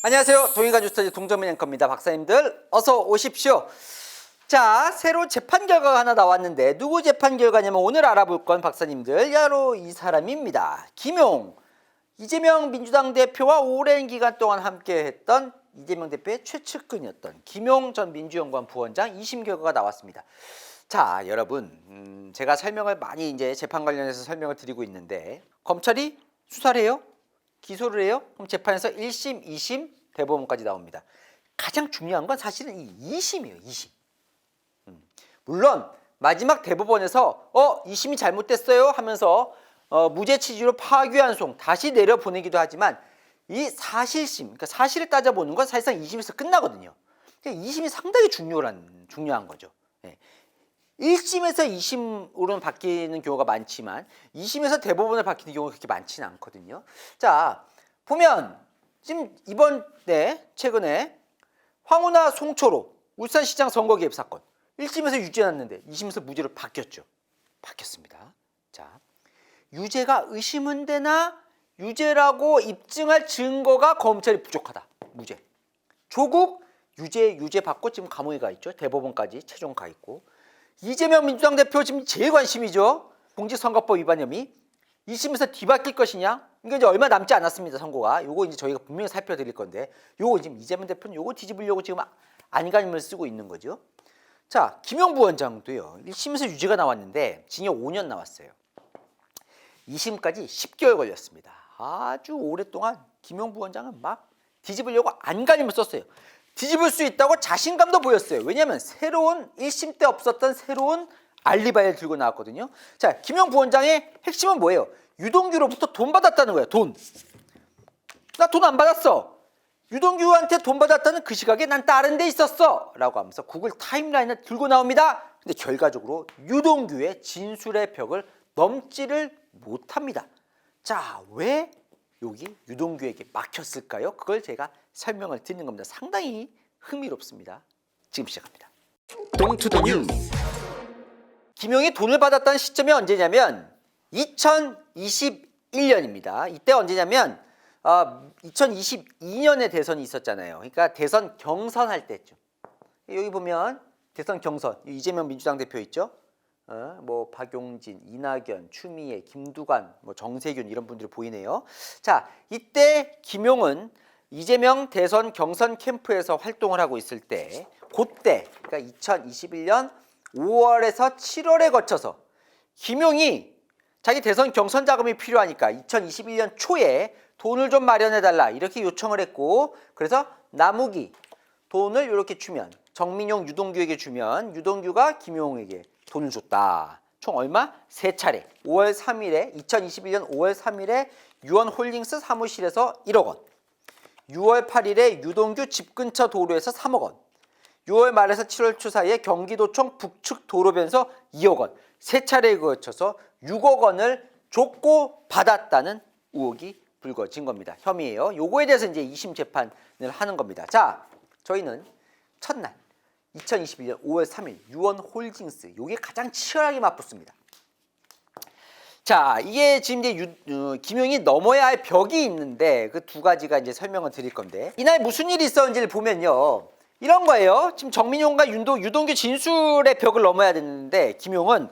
안녕하세요. 동의가주스터디 동정민 앵커입니다. 박사님들 어서 오십시오. 자, 새로 재판 결과가 하나 나왔는데 누구 재판 결과냐면 오늘 알아볼 건 박사님들 바로 이 사람입니다. 김용, 이재명 민주당 대표와 오랜 기간 동안 함께했던 이재명 대표의 최측근이었던 김용 전 민주연구원 부원장 2심 결과가 나왔습니다. 자, 여러분, 제가 설명을 많이 이제 재판 관련해서 설명을 드리고 있는데 검찰이 수사를 해요? 기소를 해요? 그럼 재판에서 1심, 2심, 대법원까지 나옵니다. 가장 중요한 건 사실은 이 2심이에요. 2심. 물론 마지막 대법원에서 2심이 잘못됐어요 하면서 무죄 취지로 파기환송 다시 내려보내기도 하지만 이 사실심, 그러니까 사실을 따져보는 건 사실상 2심에서 끝나거든요. 그러니까 2심이 상당히 중요한 거죠. 1심에서 2심으로는 바뀌는 경우가 많지만 2심에서 대법원을 바뀌는 경우가 그렇게 많지는 않거든요. 자, 보면 지금 이번에 최근에 황운하 송초로 울산시장 선거 개입 사건 1심에서 유죄났는데 2심에서 무죄로 바뀌었습니다. 자, 유죄가 의심은 되나 유죄라고 입증할 증거가 검찰이 부족하다. 무죄. 조국 유죄 받고 지금 감옥에 가 있죠. 대법원까지 최종 가 있고. 이재명 민주당 대표 지금 제일 관심이죠. 공직선거법 위반 혐의. 2심에서 뒤바뀔 것이냐? 이게 이제 얼마 남지 않았습니다. 선고가. 요거 이제 저희가 분명히 살펴드릴 건데, 요거 지금 이재명 대표는 요거 뒤집으려고 지금 안간힘을 쓰고 있는 거죠. 자, 김용 부원장도요. 1심에서 유죄가 나왔는데 징역 5년 나왔어요. 2심까지 10개월 걸렸습니다. 아주 오랫동안 김용 부원장은 막 뒤집으려고 안간힘을 썼어요. 뒤집을 수 있다고 자신감도 보였어요. 왜냐하면 새로운 1심 때 없었던 새로운 알리바이를 들고 나왔거든요. 자, 김용 부원장의 핵심은 뭐예요? 유동규로부터 돈 받았다는 거예요. 돈. 나 돈 안 받았어. 유동규한테 돈 받았다는 그 시각에 난 다른 데 있었어 라고 하면서 구글 타임라인을 들고 나옵니다. 근데 결과적으로 유동규의 진술의 벽을 넘지를 못합니다. 자, 왜 여기 유동규에게 막혔을까요? 그걸 제가 설명을 드리는 겁니다. 상당히 흥미롭습니다. 지금 시작합니다. 동투더 뉴스. 김용이 돈을 받았다는 시점이 언제냐면 2021년입니다. 이때 언제냐면 2022년에 대선이 있었잖아요. 그러니까 대선 경선할 때쯤. 여기 보면 대선 경선 이재명 민주당 대표 있죠. 뭐 박용진, 이낙연, 추미애, 김두관, 뭐 정세균 이런 분들이 보이네요. 자, 이때 김용은 이재명 대선 경선 캠프에서 활동을 하고 있을 때 그때 그러니까 2021년 5월에서 7월에 거쳐서 김용이 자기 대선 경선 자금이 필요하니까 2021년 초에 돈을 좀 마련해달라 이렇게 요청을 했고, 그래서 남욱이 돈을 이렇게 주면 정민용, 유동규에게 주면 유동규가 김용에게 돈을 줬다. 총 얼마? 3차례. 5월 3일에 2021년 5월 3일에 유원홀딩스 사무실에서 1억 원. 6월 8일에 유동규 집 근처 도로에서 3억 원. 6월 말에서 7월 초 사이에 경기도청 북측 도로변에서 2억 원. 3차례에 걸쳐서 6억 원을 줬고 받았다는 의혹이 불거진 겁니다. 혐의예요. 요거에 대해서 이제 2심 재판을 하는 겁니다. 자, 저희는 첫날 2021년 5월 3일 유원홀딩스 요게 가장 치열하게 맞붙습니다. 자, 이게 지금 이제 김용이 넘어야 할 벽이 있는데 그 두 가지가 이제 설명을 드릴 건데, 이날 무슨 일이 있었는지를 보면요. 이런 거예요. 지금 정민용과 유동규 진술의 벽을 넘어야 되는데 김용은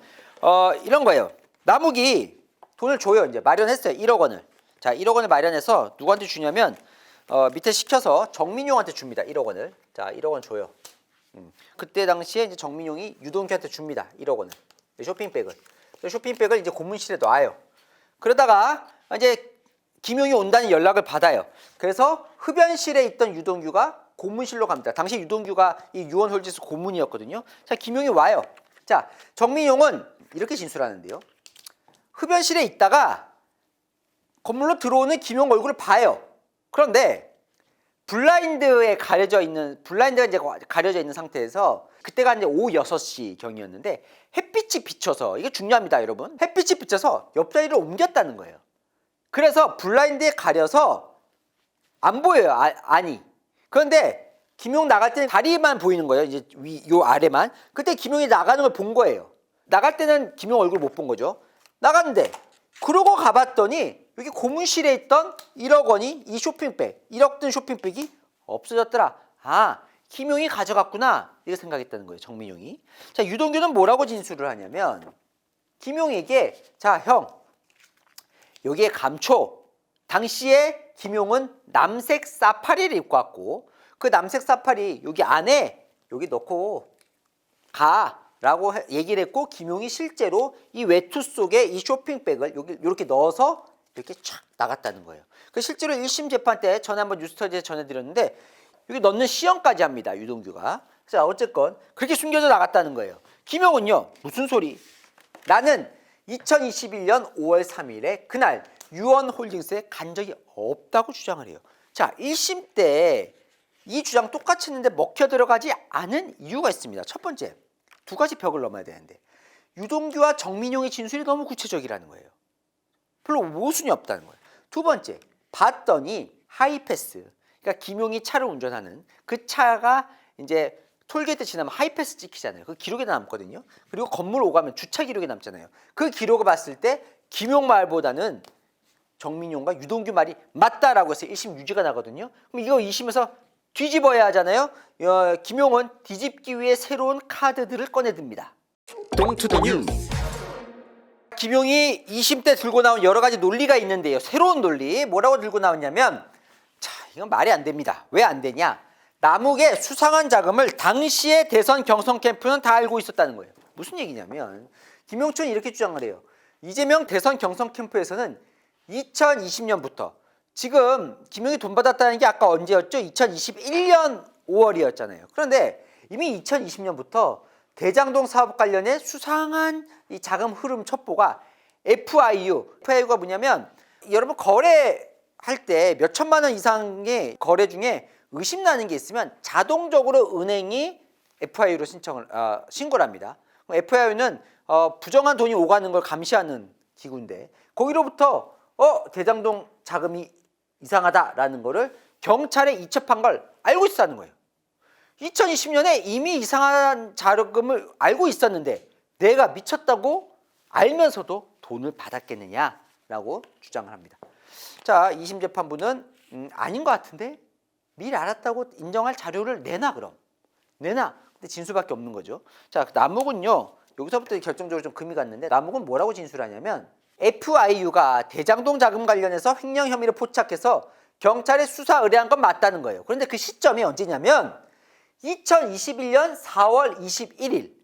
이런 거예요. 남욱이 돈을 줘요. 이제 마련했어요. 1억 원을. 자, 1억 원을 마련해서 누구한테 주냐면 밑에 시켜서 정민용한테 줍니다. 1억 원을. 자, 1억 원 줘요. 그때 당시에 이제 정민용이 유동규한테 줍니다. 1억 원을. 쇼핑백을. 쇼핑백을 이제 고문실에 놔요. 그러다가 이제 김용이 온다는 연락을 받아요. 그래서 흡연실에 있던 유동규가 고문실로 갑니다. 당시 유동규가 이 유원홀딩스 고문이었거든요. 자, 김용이 와요. 자, 정민용은 이렇게 진술하는데요. 흡연실에 있다가 건물로 들어오는 김용 얼굴을 봐요. 그런데 블라인드가 이제 가려져 있는 상태에서 그때가 이제 오후 6시 경이었는데 햇빛이 비쳐서, 이게 중요합니다, 여러분. 햇빛이 비쳐서 옆자리를 옮겼다는 거예요. 그래서 블라인드에 가려서 안 보여요, 안이. 그런데 김용 나갈 때는 다리만 보이는 거예요. 이제 요 아래만. 그때 김용이 나가는 걸 본 거예요. 나갈 때는 김용 얼굴 못 본 거죠. 나갔는데 그러고 가봤더니 여기 고문실에 있던 1억 원이 이 쇼핑백, 1억 든 쇼핑백이 없어졌더라. 아, 김용이 가져갔구나. 이렇게 생각했다는 거예요. 정민용이. 자, 유동규는 뭐라고 진술을 하냐면 김용에게 자, 형. 여기에 감초. 당시에 김용은 남색 사파리를 입고 왔고 그 남색 사파리 여기 안에 여기 넣고 가라고 얘기를 했고 김용이 실제로 이 외투 속에 이 쇼핑백을 여기 이렇게 넣어서 이렇게 촥 나갔다는 거예요. 그 실제로 1심 재판 때 전에 한번 뉴스터지에 전해드렸는데 여기 넣는 시연까지 합니다. 유동규가. 자, 어쨌건 그렇게 숨겨져 나갔다는 거예요. 김용은요. 무슨 소리? 나는 2021년 5월 3일에 그날 유원홀딩스에 간 적이 없다고 주장을 해요. 자, 1심 때 이 주장 똑같이 했는데 먹혀 들어가지 않은 이유가 있습니다. 첫 번째, 두 가지 벽을 넘어야 되는데 유동규와 정민용의 진술이 너무 구체적이라는 거예요. 별로 모순이 없다는 거예요. 두 번째, 봤더니 하이패스, 그러니까 김용이 차를 운전하는 그 차가 이제 톨게이트 지나면 하이패스 찍히잖아요. 그 기록에 남거든요. 그리고 건물 오가면 주차 기록에 남잖아요. 그 기록을 봤을 때 김용 말보다는 정민용과 유동규 말이 맞다라고 해서 1심 유죄가 나거든요. 그럼 이거 2심에서 뒤집어야 하잖아요. 김용은 뒤집기 위해 새로운 카드들을 꺼내듭니다. 동투더 뉴스. 김용이 2심 때 들고 나온 여러 가지 논리가 있는데요. 새로운 논리 뭐라고 들고 나왔냐면 자, 이건 말이 안 됩니다. 왜 안 되냐? 남욱의 수상한 자금을 당시의 대선 경선 캠프는 다 알고 있었다는 거예요. 무슨 얘기냐면 김용춘이 이렇게 주장을 해요. 이재명 대선 경선 캠프에서는 2020년부터 지금 김용이 돈 받았다는 게 아까 언제였죠? 2021년 5월이었잖아요. 그런데 이미 2020년부터 대장동 사업 관련해 수상한 이 자금 흐름 첩보가 FIU가 뭐냐면 여러분 거래할 때 몇 천만 원 이상의 거래 중에 의심나는 게 있으면 자동적으로 은행이 FIU로 신고를 합니다. FIU는 부정한 돈이 오가는 걸 감시하는 기구인데 거기로부터 대장동 자금이 이상하다라는 거를 경찰에 이첩한 걸 알고 있었다는 거예요. 2020년에 이미 이상한 자금을 알고 있었는데 내가 미쳤다고 알면서도 돈을 받았겠느냐라고 주장을 합니다. 자, 2심 재판부는 아닌 것 같은데 미리 알았다고 인정할 자료를 내놔 그럼. 내놔. 근데 진술밖에 없는 거죠. 자, 남욱은요. 여기서부터 결정적으로 좀 금이 갔는데 남욱은 뭐라고 진술하냐면 FIU가 대장동 자금 관련해서 횡령 혐의를 포착해서 경찰에 수사 의뢰한 건 맞다는 거예요. 그런데 그 시점이 언제냐면 2021년 4월 21일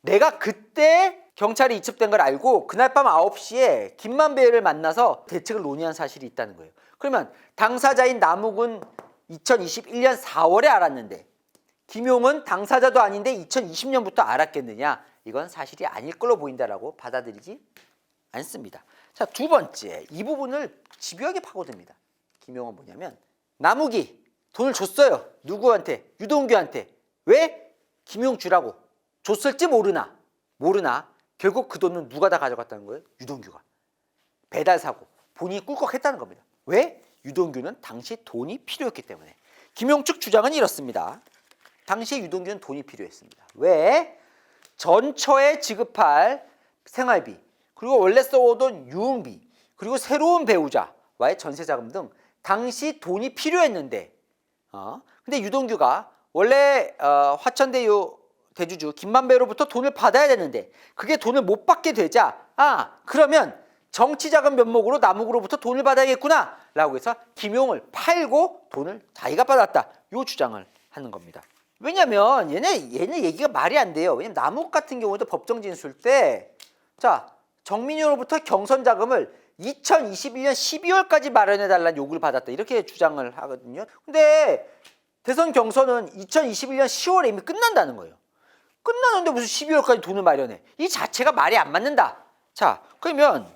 내가 그때 경찰에 이첩된 걸 알고 그날 밤 9시에 김만배를 만나서 대책을 논의한 사실이 있다는 거예요. 그러면 당사자인 남욱은 2021년 4월에 알았는데 김용은 당사자도 아닌데 2020년부터 알았겠느냐? 이건 사실이 아닐 걸로 보인다라고 받아들이지 않습니다. 자, 두 번째, 이 부분을 집요하게 파고듭니다. 김용은 뭐냐면 남욱이 돈을 줬어요. 누구한테? 유동규한테. 왜? 김용 주라고. 줬을지 모르나 결국 그 돈은 누가 다 가져갔다는 거예요? 유동규가. 배달 사고 본인이 꿀꺽했다는 겁니다. 왜? 유동규는 당시 돈이 필요했기 때문에. 김용 측 주장은 이렇습니다. 당시에 유동규는 돈이 필요했습니다. 왜? 전처에 지급할 생활비, 그리고 원래 써오던 유흥비, 그리고 새로운 배우자와의 전세자금 등 당시 돈이 필요했는데 근데 유동규가 원래 화천대유 대주주 김만배로부터 돈을 받아야 되는데 그게 돈을 못 받게 되자 그러면 정치자금 면목으로 남욱으로부터 돈을 받아야겠구나 라고 해서 김용을 팔고 돈을 자기가 받았다. 이 주장을 하는 겁니다. 왜냐면 얘네 얘기가 말이 안 돼요. 왜냐면 남욱 같은 경우도 법정 진술 때 자, 정민용으로부터 경선 자금을 2021년 12월까지 마련해달라는 요구를 받았다. 이렇게 주장을 하거든요. 근데 대선 경선은 2021년 10월에 이미 끝난다는 거예요. 끝나는데 무슨 12월까지 돈을 마련해. 이 자체가 말이 안 맞는다. 자, 그러면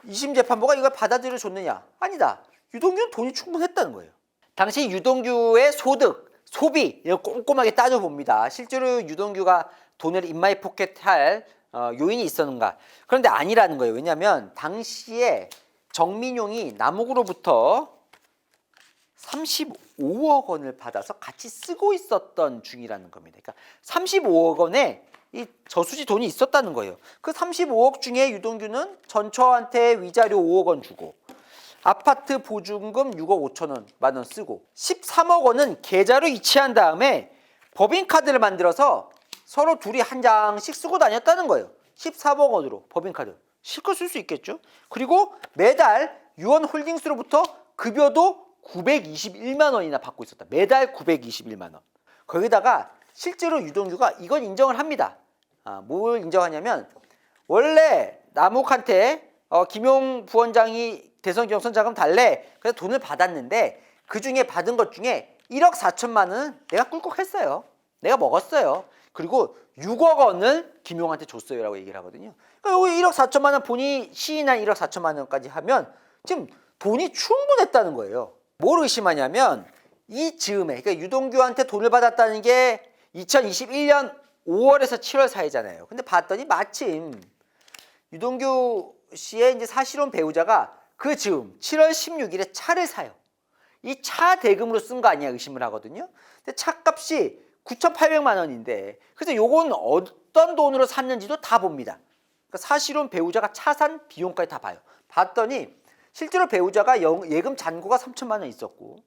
2심 재판부가 이걸 받아들여 줬느냐? 아니다. 유동규는 돈이 충분했다는 거예요. 당시 유동규의 소득, 소비 이걸 꼼꼼하게 따져봅니다. 실제로 유동규가 돈을 인마이 포켓할 요인이 있었는가? 그런데 아니라는 거예요. 왜냐하면 당시에 정민용이 남욱으로부터 35억 원을 받아서 같이 쓰고 있었던 중이라는 겁니다. 그러니까 35억 원에 이 저수지 돈이 있었다는 거예요. 그 35억 중에 유동규는 전처한테 위자료 5억 원 주고 아파트 보증금 6억 5천원 만원 쓰고 13억 원은 계좌로 이체한 다음에 법인카드를 만들어서 서로 둘이 한 장씩 쓰고 다녔다는 거예요. 13억 원으로 법인카드. 실컷 쓸 수 있겠죠. 그리고 매달 유원홀딩스로부터 급여도 921만 원이나 받고 있었다. 매달 921만 원. 거기다가 실제로 유동규가 이건 인정을 합니다. 뭘 인정하냐면 원래 남욱한테 김용 부원장이 대선 경선 자금 달래. 그래서 돈을 받았는데 그 중에 받은 것 중에 1억 4천만 원은 내가 꿀꺽했어요. 내가 먹었어요. 그리고 6억 원을 김용한테 줬어요라고 얘기를 하거든요. 그러니까 여기 1억 4천만 원 본인이 시인한 1억 4천만 원까지 하면 지금 돈이 충분했다는 거예요. 뭘 의심하냐면 이 즈음에 그러니까 유동규한테 돈을 받았다는 게 2021년 5월에서 7월 사이잖아요. 근데 봤더니 마침 유동규 씨의 이제 사실혼 배우자가 그 즈음 7월 16일에 차를 사요. 이 차 대금으로 쓴 거 아니야 의심을 하거든요. 근데 차값이 9,800만 원인데 그래서 요건 어떤 돈으로 샀는지도 다 봅니다. 그러니까 사실혼 배우자가 차 산 비용까지 다 봐요. 봤더니 실제로 배우자가 예금 잔고가 3천만 원 있었고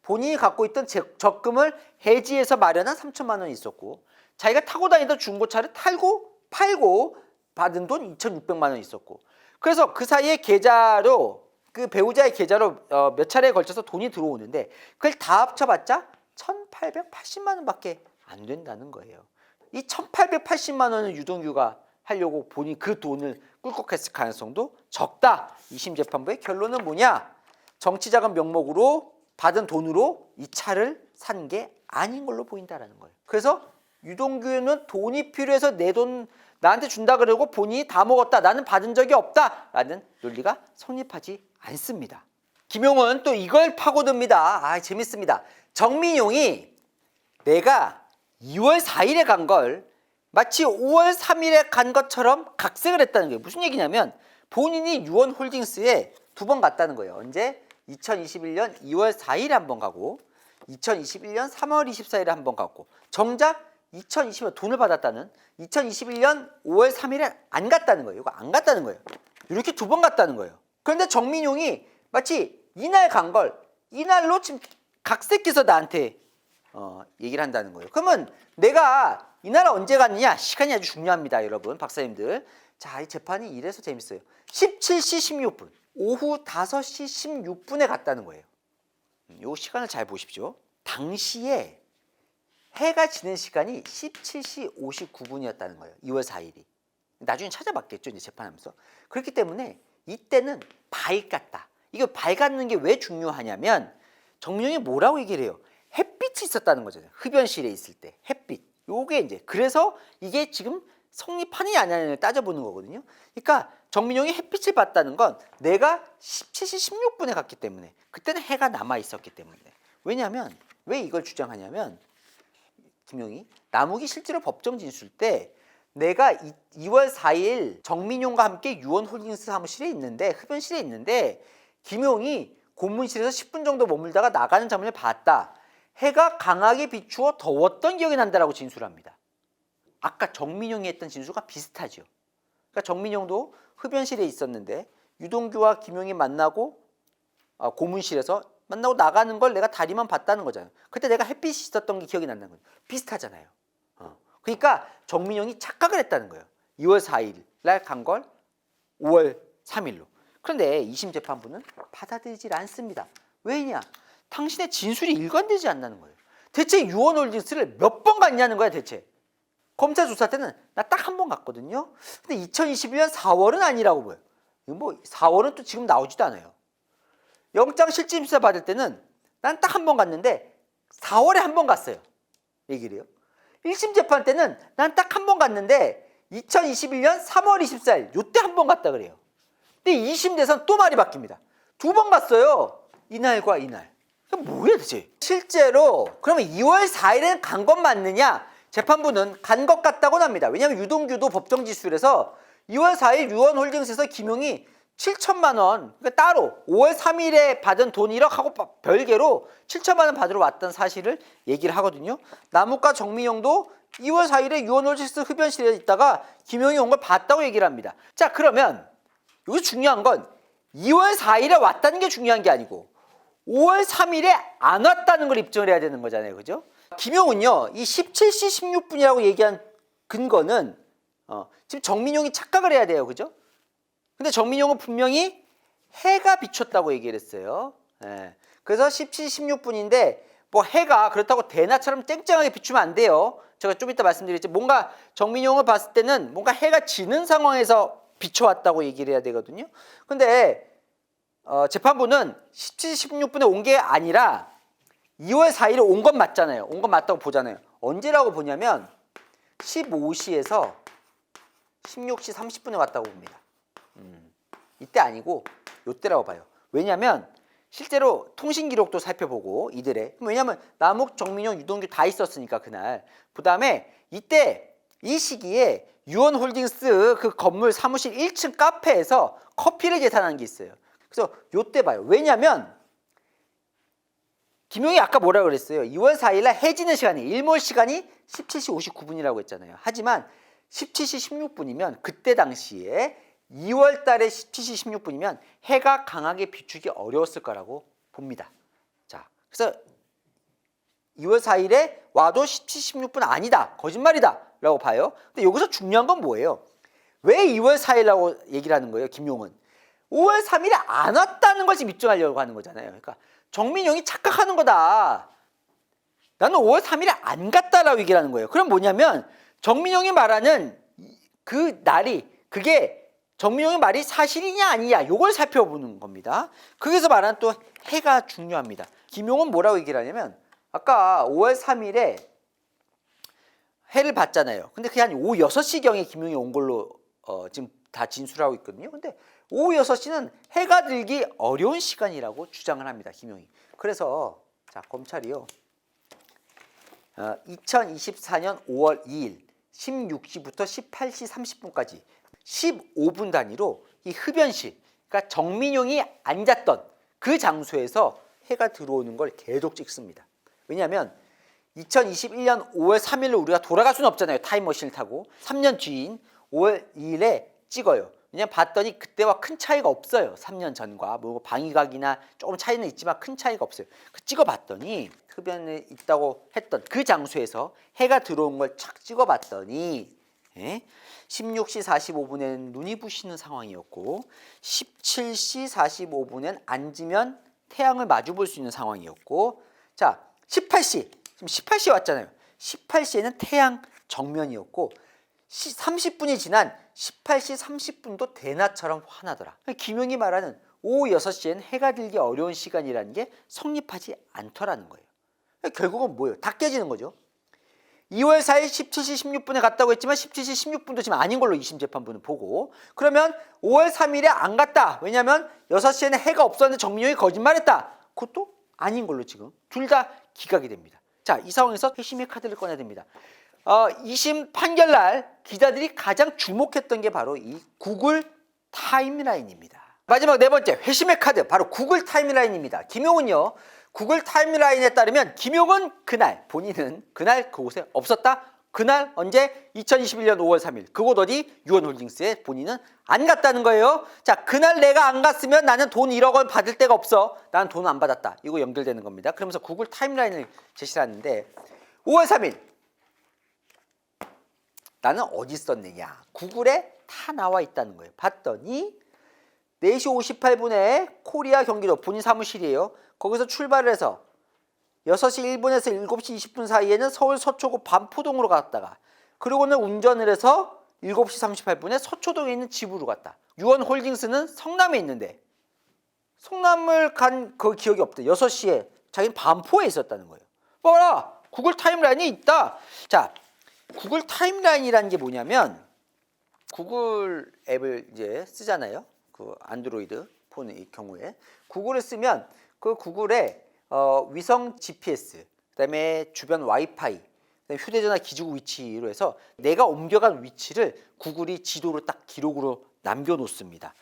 본인이 갖고 있던 적금을 해지해서 마련한 3천만 원이 있었고 자기가 타고 다니던 중고차를 팔고 받은 돈 2,600만 원 있었고 그래서 그 사이에 계좌로 그 배우자의 계좌로 몇 차례에 걸쳐서 돈이 들어오는데 그걸 다 합쳐봤자 1,880만 원밖에 안 된다는 거예요. 이 1,880만 원을 유동규가 하려고 본인이 그 돈을 꿀꺽했을 가능성도 적다. 2심 재판부의 결론은 뭐냐? 정치자금 명목으로 받은 돈으로 이 차를 산 게 아닌 걸로 보인다라는 거예요. 그래서 유동규는 돈이 필요해서 내 돈 나한테 준다 그러고 본인이 다 먹었다. 나는 받은 적이 없다라는 논리가 성립하지 않습니다. 김용은 또 이걸 파고듭니다. 재밌습니다. 정민용이 내가 2월 4일에 간 걸 마치 5월 3일에 간 것처럼 각색을 했다는 거예요. 무슨 얘기냐면 본인이 유원홀딩스에 2번 갔다는 거예요. 언제? 2021년 2월 4일에 한 번 가고 2021년 3월 24일에 한 번 갔고 정작 2020년 돈을 받았다는 2021년 5월 3일에 안 갔다는 거예요. 이거 안 갔다는 거예요. 이렇게 2번 갔다는 거예요. 그런데 정민용이 마치 이날 간 걸 이날로 지금 각색해서 나한테 얘기를 한다는 거예요. 그러면 내가 이날 언제 갔느냐? 시간이 아주 중요합니다, 여러분. 박사님들. 자, 이 재판이 이래서 재밌어요. 17시 16분, 오후 5시 16분에 갔다는 거예요. 이 시간을 잘 보십시오. 당시에 해가 지는 시간이 17시 59분이었다는 거예요. 2월 4일이. 나중에 찾아봤겠죠, 이제 재판하면서. 그렇기 때문에 이때는 밝았다. 이거 밝았는 게 왜 중요하냐면 정민용이 뭐라고 얘기를 해요? 햇빛이 있었다는 거잖아요. 흡연실에 있을 때 햇빛. 요게 이제 그래서 이게 지금 성립하느냐 안 하느냐를 따져보는 거거든요. 그러니까 정민용이 햇빛을 봤다는 건 내가 17시 16분에 갔기 때문에 그때는 해가 남아 있었기 때문에. 왜냐하면 왜 이걸 주장하냐면 김용이 남욱이 실제로 법정 진술 때 내가 2월 4일 정민용과 함께 유원홀딩스 사무실에 있는데 흡연실에 있는데 김용이 고문실에서 10분 정도 머물다가 나가는 장면을 봤다. 해가 강하게 비추어 더웠던 기억이 난다라고 진술합니다. 아까 정민용이 했던 진술과 비슷하죠. 그러니까 정민용도 흡연실에 있었는데 유동규와 김용이 만나고 고문실에서 만나고 나가는 걸 내가 다리만 봤다는 거잖아요. 그때 내가 햇빛이 있었던 게 기억이 난다는 거예요. 비슷하잖아요. 그러니까 정민용이 착각을 했다는 거예요. 2월 4일 날 간 걸 5월 3일로. 그런데 2심 재판부는 받아들이질 않습니다. 왜냐? 당신의 진술이 일관되지 않는 거예요. 대체 유원홀딩스를 몇 번 갔냐는 거야 대체. 검찰 조사 때는 나 딱 한 번 갔거든요. 근데 2021년 4월은 아니라고 보여요. 뭐 4월은 또 지금 나오지도 않아요. 영장 실질심사 받을 때는 난 딱 한 번 갔는데 4월에 한 번 갔어요. 얘기를 해요. 1심 재판 때는 난 딱 한 번 갔는데 2021년 3월 24일 요때 한 번 갔다 그래요. 근데 2심 돼서는 또 말이 바뀝니다. 2번 갔어요. 이날과 이날. 뭐야 대체? 실제로 그러면 2월 4일에는 간 건 맞느냐? 재판부는 간 것 같다고 합니다. 왜냐하면 유동규도 법정 지술에서 2월 4일 유원홀딩스에서 김용이 7천만 원 그러니까 따로 5월 3일에 받은 돈 1억하고 별개로 7천만 원 받으러 왔던 사실을 얘기를 하거든요. 남욱과 정민용도 2월 4일에 유원홀딩스 흡연실에 있다가 김용이 온 걸 봤다고 얘기를 합니다. 자 그러면 여기 중요한 건 2월 4일에 왔다는 게 중요한 게 아니고 5월 3일에 안 왔다는 걸 입증을 해야 되는 거잖아요. 그죠? 김용은요, 이 17시 16분이라고 얘기한 근거는 지금 정민용이 착각을 해야 돼요. 그죠? 근데 정민용은 분명히 해가 비쳤다고 얘기를 했어요. 예. 그래서 17시 16분인데 뭐 해가 그렇다고 대낮처럼 쨍쨍하게 비추면 안 돼요. 제가 좀 이따 말씀드리겠지. 뭔가 정민용을 봤을 때는 뭔가 해가 지는 상황에서 비춰왔다고 얘기를 해야 되거든요. 근데 재판부는 17시 16분에 온 게 아니라 2월 4일에 온 건 맞잖아요. 온 건 맞다고 보잖아요. 언제라고 보냐면 15시에서 16시 30분에 왔다고 봅니다. 이때 아니고 요때라고 봐요. 왜냐하면 실제로 통신 기록도 살펴보고 이들의, 왜냐하면 남욱, 정민용, 유동규 다 있었으니까 그날. 그 다음에 이때 이 시기에 유원홀딩스 그 건물 사무실 1층 카페에서 커피를 계산한 게 있어요. 그래서 요때 봐요. 왜냐하면 김용이 아까 뭐라고 그랬어요? 2월 4일날 해 지는 시간이, 일몰 시간이 17시 59분이라고 했잖아요. 하지만 17시 16분이면 그때 당시에 2월 달에 17시 16분이면 해가 강하게 비추기 어려웠을 거라고 봅니다. 자, 그래서 2월 4일에 와도 17시 16분 아니다, 거짓말이다 라고 봐요. 근데 여기서 중요한 건 뭐예요? 왜 2월 4일이라고 얘기를 하는 거예요? 김용은 5월 3일에 안 왔다는 걸 지금 입증하려고 하는 거잖아요. 그러니까 정민용이 착각하는 거다. 나는 5월 3일에 안 갔다라고 얘기를 하는 거예요. 그럼 뭐냐면 정민용이 말하는 그 날이, 그게 정민용의 말이 사실이냐 아니냐, 요걸 살펴보는 겁니다. 거기서 말하는 또 해가 중요합니다. 김용은 뭐라고 얘기를 하냐면 아까 5월 3일에 해를 봤잖아요. 근데 그게 한 오후 6시경에 김용이 온 걸로 지금 다 진술하고 있거든요. 근데 오후 6시는 해가 들기 어려운 시간이라고 주장을 합니다. 김용이. 그래서 자, 검찰이요. 2024년 5월 2일 16시부터 18시 30분까지 15분 단위로 이 흡연실, 그러니까 정민용이 앉았던 그 장소에서 해가 들어오는 걸 계속 찍습니다. 왜냐하면 2021년 5월 3일로 우리가 돌아갈 수는 없잖아요. 타임머신을 타고 3년 뒤인 5월 2일에 찍어요. 왜냐면 봤더니 그때와 큰 차이가 없어요. 3년 전과 뭐 방위각이나 조금 차이는 있지만 큰 차이가 없어요. 찍어봤더니 흡연에 있다고 했던 그 장소에서 해가 들어온 걸 착 찍어봤더니 16시 45분에는 눈이 부시는 상황이었고 17시 45분엔 앉으면 태양을 마주 볼 수 있는 상황이었고, 자 18시, 지금 18시에 왔잖아요. 18시에는 태양 정면이었고 30분이 지난 18시 30분도 대낮처럼 환하더라. 김용이 말하는 오후 6시에는 해가 들기 어려운 시간이라는 게 성립하지 않더라는 거예요. 결국은 뭐예요? 다 깨지는 거죠. 2월 4일 17시 16분에 갔다고 했지만 17시 16분도 지금 아닌 걸로 2심 재판부는 보고, 그러면 5월 3일에 안 갔다. 왜냐하면 6시에는 해가 없었는데 정민용이 거짓말했다. 그것도 아닌 걸로 지금 둘 다 기각이 됩니다. 자, 이 상황에서 회심의 카드를 꺼내야 됩니다. 2심 판결날 기자들이 가장 주목했던 게 바로 이 구글 타임라인입니다. 마지막 네 번째 회심의 카드, 바로 구글 타임라인입니다. 김용은요, 구글 타임라인에 따르면 김용은 그날, 본인은 그날 그곳에 없었다. 그날 언제? 2021년 5월 3일 그곳 어디? 유원홀딩스에 본인은 안 갔다는 거예요. 자, 그날 내가 안 갔으면 나는 돈 1억 원 받을 데가 없어. 나는 돈 안 받았다. 이거 연결되는 겁니다. 그러면서 구글 타임라인을 제시를 하는데 5월 3일 나는 어디 있었느냐? 구글에 다 나와 있다는 거예요. 봤더니 4시 58분에 코리아 경기도 본인 사무실이에요. 거기서 출발을 해서 6시 1분에서 7시 20분 사이에는 서울 서초구 반포동으로 갔다가, 그리고는 운전을 해서 7시 38분에 서초동에 있는 집으로 갔다. 유원홀딩스는 성남에 있는데 성남을 간 그 기억이 없대. 6시에 자기는 반포에 있었다는 거예요. 봐라, 구글 타임라인이 있다. 자, 구글 타임라인이라는 게 뭐냐면 구글 앱을 이제 쓰잖아요. 그 안드로이드 폰의 경우에 구글을 쓰면 그 구글에 위성 GPS, 그다음에 주변 와이파이, 그다음에 휴대전화 기지국 위치로 해서 내가 옮겨간 위치를 구글이 지도로 딱 기록으로 남겨놓습니다.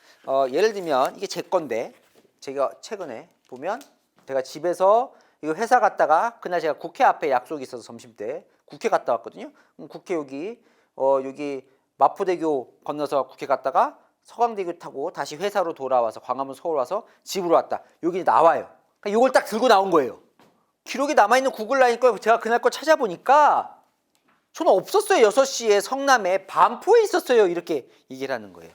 예를 들면 이게 제 건데, 제가 최근에 보면 제가 집에서 이거 회사 갔다가 그날 제가 국회 앞에 약속이 있어서 점심때 국회 갔다 왔거든요. 국회 여기 여기 마포대교 건너서 국회 갔다가 서강대교 타고 다시 회사로 돌아와서 광화문 서울 와서 집으로 왔다. 여기 나와요. 그러니까 이걸 딱 들고 나온 거예요. 기록이 남아있는 구글 라인 걸 제가 그날 거 찾아보니까 저는 없었어요. 6시에 성남에 반포에 있었어요. 이렇게 얘기를 하는 거예요.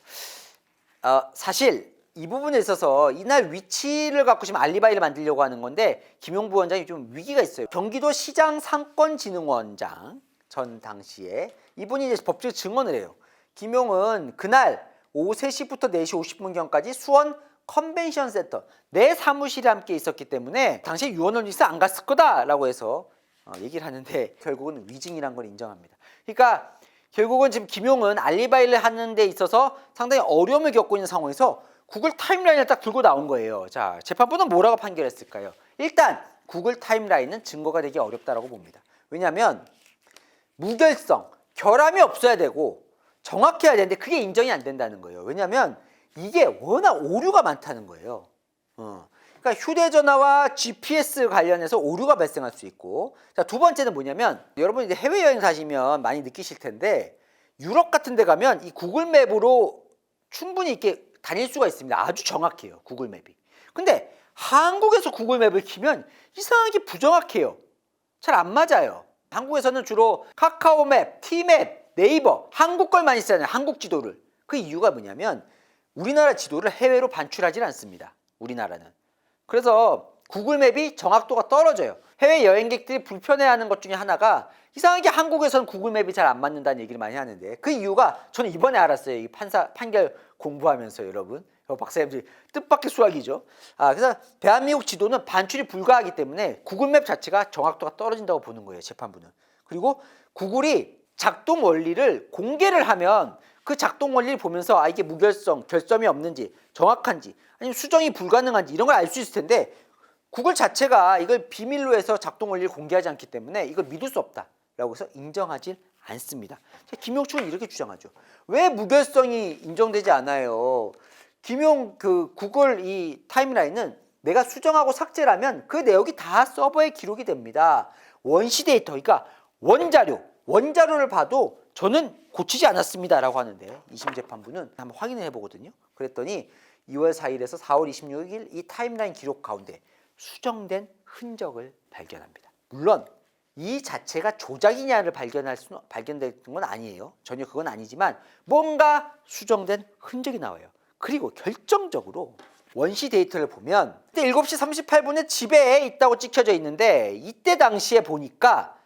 사실 이 부분에 있어서 이날 위치를 갖고 지금 알리바이를 만들려고 하는 건데 김용 부원장이 좀 위기가 있어요. 경기도 시장 상권진흥원장 전 당시에 이분이 이제 법적 증언을 해요. 김용은 그날 오후 3시부터 4시 50분경까지 수원 컨벤션 센터 내 사무실에 함께 있었기 때문에 당시에 유언올리스 안 갔을 거다라고 해서 얘기를 하는데 결국은 위증이란 걸 인정합니다. 그러니까 결국은 지금 김용은 알리바이를 하는 데 있어서 상당히 어려움을 겪고 있는 상황에서 구글 타임라인을 딱 들고 나온 거예요. 자, 재판부는 뭐라고 판결했을까요? 일단 구글 타임라인은 증거가 되기 어렵다라고 봅니다. 왜냐하면 무결성, 결함이 없어야 되고 정확해야 되는데 그게 인정이 안 된다는 거예요. 왜냐하면 이게 워낙 오류가 많다는 거예요. 그러니까 휴대전화와 GPS 관련해서 오류가 발생할 수 있고, 자, 두 번째는 뭐냐면 여러분 이제 해외여행 가시면 많이 느끼실 텐데 유럽 같은 데 가면 이 구글 맵으로 충분히 이렇게 다닐 수가 있습니다. 아주 정확해요. 구글 맵이. 근데 한국에서 구글 맵을 키면 이상하게 부정확해요. 잘 안 맞아요. 한국에서는 주로 카카오맵, 티맵, 네이버 한국 걸 많이 쓰잖아요. 한국 지도를. 그 이유가 뭐냐면 우리나라 지도를 해외로 반출하지 않습니다. 우리나라는. 그래서 구글 맵이 정확도가 떨어져요. 해외 여행객들이 불편해하는 것 중에 하나가 이상하게 한국에서는 구글 맵이 잘 안 맞는다는 얘기를 많이 하는데 그 이유가 저는 이번에 알았어요. 이 판결 공부하면서 여러분. 박사님들이 뜻밖의 수학이죠. 그래서 대한민국 지도는 반출이 불가하기 때문에 구글 맵 자체가 정확도가 떨어진다고 보는 거예요. 재판부는. 그리고 구글이 작동 원리를 공개를 하면 그 작동 원리를 보면서 이게 무결성, 결점이 없는지 정확한지 아니면 수정이 불가능한지 이런 걸 알 수 있을 텐데 구글 자체가 이걸 비밀로 해서 작동 원리를 공개하지 않기 때문에 이걸 믿을 수 없다라고 해서 인정하지 않습니다. 김용 측은 이렇게 주장하죠. 왜 무결성이 인정되지 않아요? 김용 구글 이 타임라인은 내가 수정하고 삭제를 하면 그 내역이 다 서버에 기록이 됩니다. 원시 데이터, 그러니까 원자료를 봐도 저는 고치지 않았습니다라고 하는데 2심 재판부는 한번 확인을 해보거든요. 그랬더니 2월 4일에서 4월 26일 이 타임라인 기록 가운데 수정된 흔적을 발견합니다. 물론 이 자체가 조작이냐를 발견된 건 아니에요. 전혀 그건 아니지만 뭔가 수정된 흔적이 나와요. 그리고 결정적으로 원시 데이터를 보면 그때 7시 38분에 집에 있다고 찍혀져 있는데 이때 당시에 보니까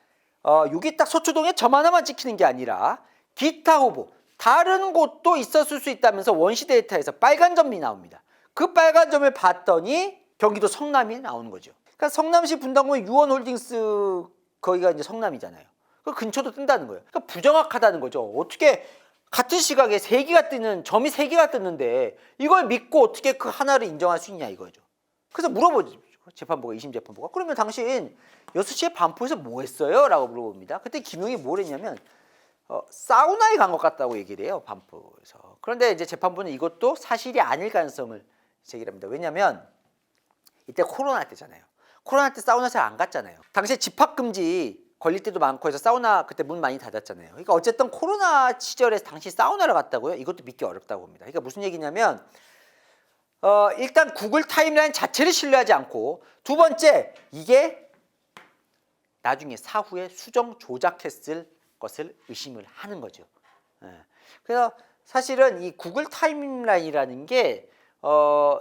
여기 딱 서초동에 점 하나만 찍히는 게 아니라 기타 후보 다른 곳도 있었을 수 있다면서 원시 데이터에서 빨간 점이 나옵니다. 그 빨간 점을 봤더니 경기도 성남이 나오는 거죠. 그러니까 성남시 분당구의 유원홀딩스 거기가 이제 성남이잖아요. 그 근처도 뜬다는 거예요. 그러니까 부정확하다는 거죠. 어떻게 같은 시각에 3개가 뜨는 점이 3개가 떴는데 이걸 믿고 어떻게 그 하나를 인정할 수 있냐 이거죠. 그래서 물어보죠. 재판부가 2심 재판부가 그러면 당신 6시에 반포에서 뭐 했어요? 라고 물어봅니다. 그때 김용이 뭘 했냐면 사우나에 간 것 같다고 얘기를 해요. 반포에서. 그런데 이제 재판부는 이것도 사실이 아닐 가능성을 제기를 합니다. 왜냐하면 이때 코로나 때잖아요. 코로나 때 사우나 잘 안 갔잖아요. 당시에 집합금지 걸릴 때도 많고 해서 사우나 그때 문 많이 닫았잖아요. 그러니까 어쨌든 코로나 시절에 당시 사우나를 갔다고요? 이것도 믿기 어렵다고 봅니다. 그러니까 무슨 얘기냐면 일단 구글 타임라인 자체를 신뢰하지 않고 두 번째 이게 나중에 사후에 수정 조작했을 것을 의심을 하는 거죠. 그래서 사실은 이 구글 타임라인이라는 게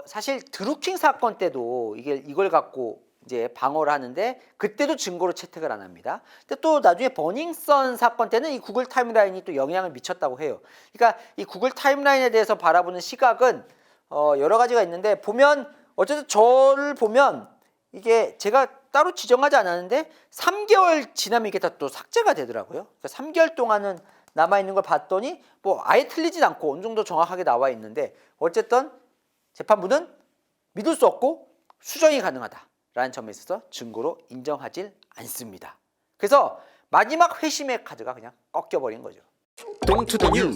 사실 드루킹 사건 때도 이걸 갖고 이제 방어를 하는데 그때도 증거로 채택을 안 합니다. 근데 또 나중에 버닝썬 사건 때는 이 구글 타임라인이 또 영향을 미쳤다고 해요. 그러니까 이 구글 타임라인에 대해서 바라보는 시각은 여러 가지가 있는데 보면 어쨌든 저를 보면 이게 제가 따로 지정하지 않았는데 3개월 지나면 이게 다 또 삭제가 되더라고요. 그러니까 3개월 동안은 남아있는 걸 봤더니 뭐 아예 틀리진 않고 어느 정도 정확하게 나와 있는데 어쨌든 재판부는 믿을 수 없고 수정이 가능하다라는 점에 있어서 증거로 인정하지 않습니다. 그래서 마지막 회심의 카드가 그냥 꺾여버린 거죠. 동투더 뉴스.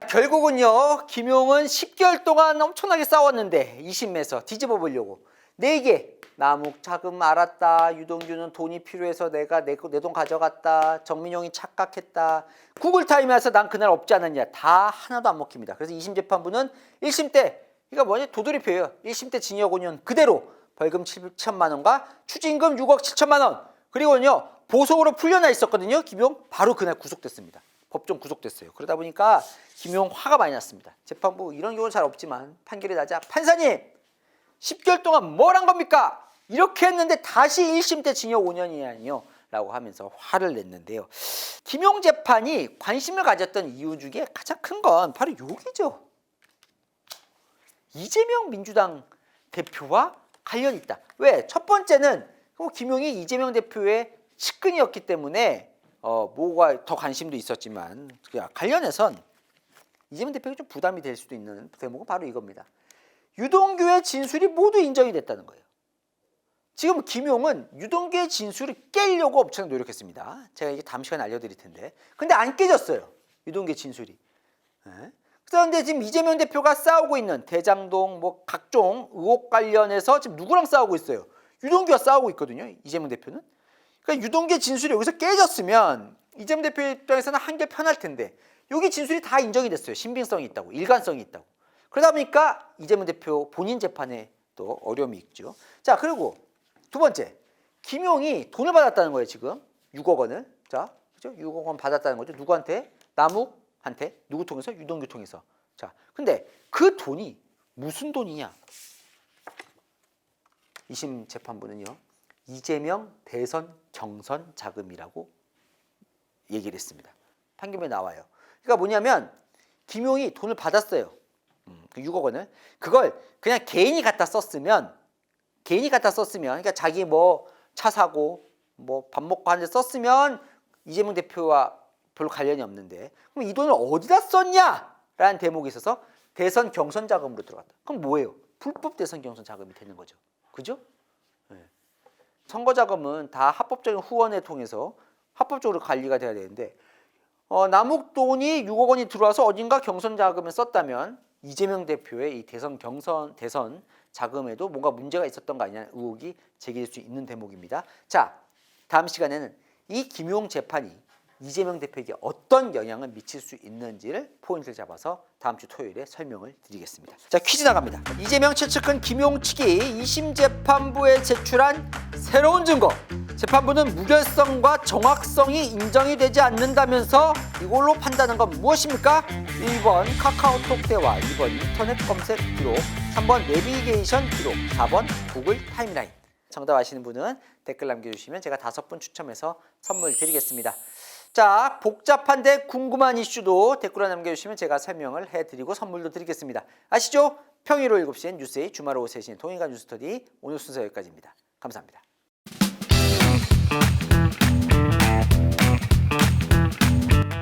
결국은요 김용은 10개월 동안 엄청나게 싸웠는데 2심에서 뒤집어 보려고 4개. 남욱 자금 알았다. 유동규는 돈이 필요해서 내가 내 돈 가져갔다. 정민용이 착각했다. 구글 타임에서 난 그날 없지 않았냐. 다 하나도 안 먹힙니다. 그래서 2심 재판부는 1심 때 이거 뭐냐 도돌이표예요. 1심 때 징역 5년 그대로 벌금 7천만 원과 추징금 6억 7천만 원. 그리고는요 보석으로 풀려나 있었거든요. 김용 바로 그날 구속됐습니다. 법정 구속됐어요. 그러다 보니까 김용 화가 많이 났습니다. 재판부 이런 경우는 잘 없지만 판결이 나자 판사님 10개월 동안 뭘 한 겁니까? 이렇게 했는데 다시 1심 때 징역 5년이라니요 라고 하면서 화를 냈는데요. 김용 재판이 관심을 가졌던 이유 중에 가장 큰 건 바로 여기죠. 이재명 민주당 대표와 관련이 있다. 왜? 첫 번째는 김용이 이재명 대표의 측근이었기 때문에 뭐가 더 관심도 있었지만 관련해선 이재명 대표가 좀 부담이 될 수도 있는 대목은 바로 이겁니다. 유동규의 진술이 모두 인정이 됐다는 거예요. 지금 김용은 유동규의 진술을 깨려고 엄청 노력했습니다. 제가 이게 다음 시간에 알려드릴 텐데. 근데 안 깨졌어요. 유동규의 진술이. 그런데 지금 이재명 대표가 싸우고 있는 대장동 뭐 각종 의혹 관련해서 지금 누구랑 싸우고 있어요? 유동규와 싸우고 있거든요. 이재명 대표는. 그러니까 유동규의 진술이 여기서 깨졌으면 이재명 대표 입장에서는 한결 편할 텐데 여기 진술이 다 인정이 됐어요. 신빙성이 있다고, 일관성이 있다고. 그러다 보니까 이재명 대표 본인 재판에 또 어려움이 있죠. 자, 그리고 두 번째, 김용이 돈을 받았다는 거예요. 지금 6억 원을. 자, 그죠? 6억 원 받았다는 거죠. 누구한테? 남욱한테. 누구 통해서? 유동규 통해서. 자, 근데 그 돈이 무슨 돈이냐? 2심 재판부는요. 이재명 대선 경선 자금이라고 얘기를 했습니다. 판결문에 나와요. 그러니까 뭐냐면 김용이 돈을 받았어요. 그 6억 원을. 그걸 그냥 개인이 갖다 썼으면 그러니까 자기 뭐 차 사고 뭐 밥 먹고 하는데 썼으면 이재명 대표와 별로 관련이 없는데 그럼 이 돈을 어디다 썼냐라는 대목이 있어서 대선 경선 자금으로 들어갔다. 그럼 뭐예요? 불법 대선 경선 자금이 되는 거죠. 그죠? 네. 선거 자금은 다 합법적인 후원을 통해서 합법적으로 관리가 돼야 되는데 남욱 돈이 6억 원이 들어와서 어딘가 경선 자금을 썼다면 이재명 대표의 이 대선 자금에도 뭔가 문제가 있었던 거 아니냐는 의혹이 제기될 수 있는 대목입니다. 자, 다음 시간에는 이 김용 재판이 이재명 대표에게 어떤 영향을 미칠 수 있는지를 포인트를 잡아서 다음 주 토요일에 설명을 드리겠습니다. 자, 퀴즈 나갑니다. 이재명 최측근 김용 측이 2심 재판부에 제출한 새로운 증거. 재판부는 무결성과 정확성이 인정이 되지 않는다면서 이걸로 판단한 건 무엇입니까? 1번 카카오톡 대화, 2번 인터넷 검색 기록, 3번 내비게이션 기록, 4번 구글 타임라인. 정답 아시는 분은 댓글 남겨주시면 제가 5분 추첨해서 선물 드리겠습니다. 자, 복잡한데 궁금한 이슈도 댓글로 남겨주시면 제가 설명을 해드리고 선물도 드리겠습니다. 아시죠? 평일 오후 7시엔 뉴스에이, 주말 오후 3시엔 동일간 뉴스스터디. 오늘 순서 여기까지입니다. 감사합니다.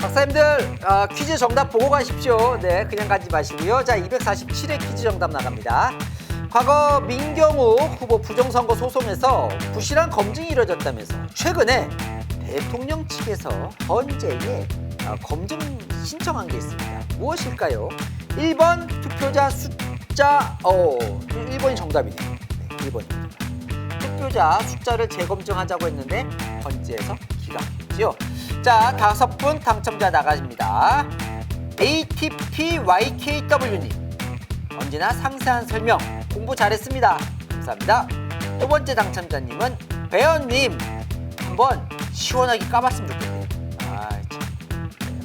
박사님들 퀴즈 정답 보고 가십시오. 네, 그냥 가지 마시고요. 자, 247회 퀴즈 정답 나갑니다. 과거 민경욱 후보 부정선거 소송에서 부실한 검증이 이뤄졌다면서 최근에 대통령 측에서 헌재에 검증 신청한 게 있습니다. 무엇일까요? 1번 투표자 숫자 1번이 정답이네요. 네, 1번입니다. 투표자 숫자를 재검증하자고 했는데 헌재에서 기각했죠. 자, 5분 당첨자 나가십니다. ATPYKW님 언제나 상세한 설명 공부 잘했습니다. 감사합니다. 두 번째 당첨자님은 배현님 한번 시원하게 까봤으면 좋겠네요. 참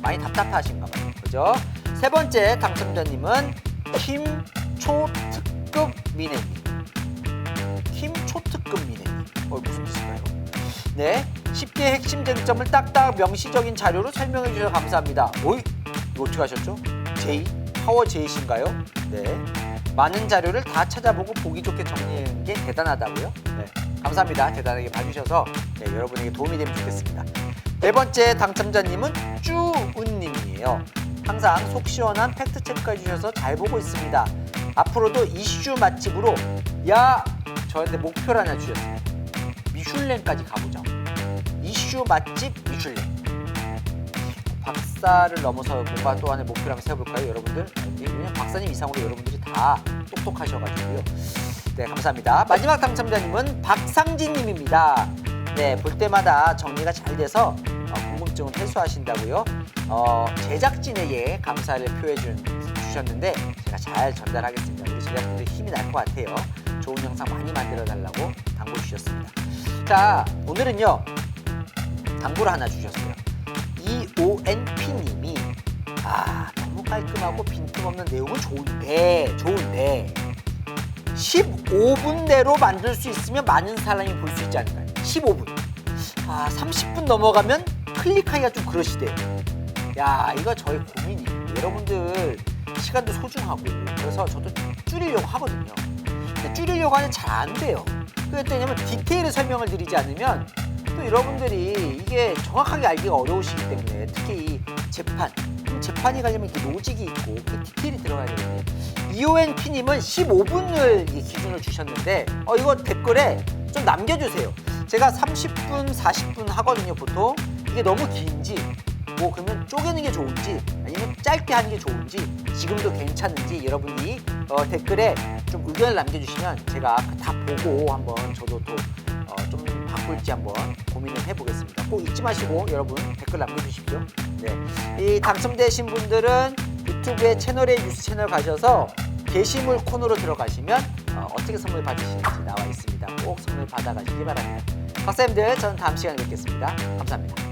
많이 답답하신가 봐요. 그죠? 세 번째 당첨자님은 김초특급 미네님. 김초특급 미네님. 무슨 뜻일까요? 네, 10개 핵심 쟁점을 딱딱 명시적인 자료로 설명해 주셔서 감사합니다. 이거 어떻게 하셨죠? 파워 J이신가요? 네, 많은 자료를 다 찾아보고 보기 좋게 정리한 게 대단하다고요? 네, 감사합니다. 대단하게 봐주셔서 여러분에게 도움이 되면 좋겠습니다. 네 번째 당첨자님은 쭈운님이에요. 항상 속 시원한 팩트 체크해 주셔서 잘 보고 있습니다. 앞으로도 이슈 맛집으로 저한테 목표를 하나 주셨습니다. 미슐랭까지 가보자. 이슈 맛집 미슐랭. 박사를 넘어서 뭔가 또 하나의 목표를 한번 세워볼까요, 여러분들? 왜냐면 박사님 이상으로 여러분들이 다 똑똑하셔가지고요. 네, 감사합니다. 마지막 당첨자님은 박상진님입니다. 네, 볼 때마다 정리가 잘 돼서 궁금증을 해소하신다고요. 제작진에게 감사를 주셨는데 제가 잘 전달하겠습니다. 우리 제작진들 힘이 날 것 같아요. 좋은 영상 많이 만들어 달라고 당부 주셨습니다. 자, 오늘은요 당부를 하나 주셨어요. EONP님이 너무 깔끔하고 빈틈없는 내용은 좋은데 15분 내로 만들 수 있으면 많은 사람이 볼 수 있지 않을까요? 15분. 30분 넘어가면 클릭하기가 좀 그러시대요. 야, 이거 저희 고민이에요. 여러분들 시간도 소중하고 그래서 저도 줄이려고 하거든요. 근데 줄이려고 하는데 잘 안 돼요. 왜냐면 디테일을 설명을 드리지 않으면 또 여러분들이 이게 정확하게 알기가 어려우시기 때문에 특히 이 재판이 가려면 이렇게 로직이 있고 디테일이 들어가야 되거든요. EONP님은 15분을 기준으로 주셨는데 이거 댓글에 좀 남겨주세요. 제가 30분, 40분 하거든요, 보통. 이게 너무 긴지, 그러면 쪼개는 게 좋은지, 아니면 짧게 하는 게 좋은지, 지금도 괜찮은지 여러분이 댓글에 좀 의견을 남겨주시면 제가 다 보고 한번 저도 또 좀 바꿀지 한번 고민을 해보겠습니다. 꼭 잊지 마시고 여러분 댓글 남겨주십시오. 네, 이 당첨되신 분들은 유튜브의 채널에 뉴스 채널 가셔서 게시물 코너로 들어가시면 어떻게 선물 받으시는지 나와 있습니다. 꼭 선물 받아가시기 바랍니다. 박사님들, 저는 다음 시간에 뵙겠습니다. 감사합니다.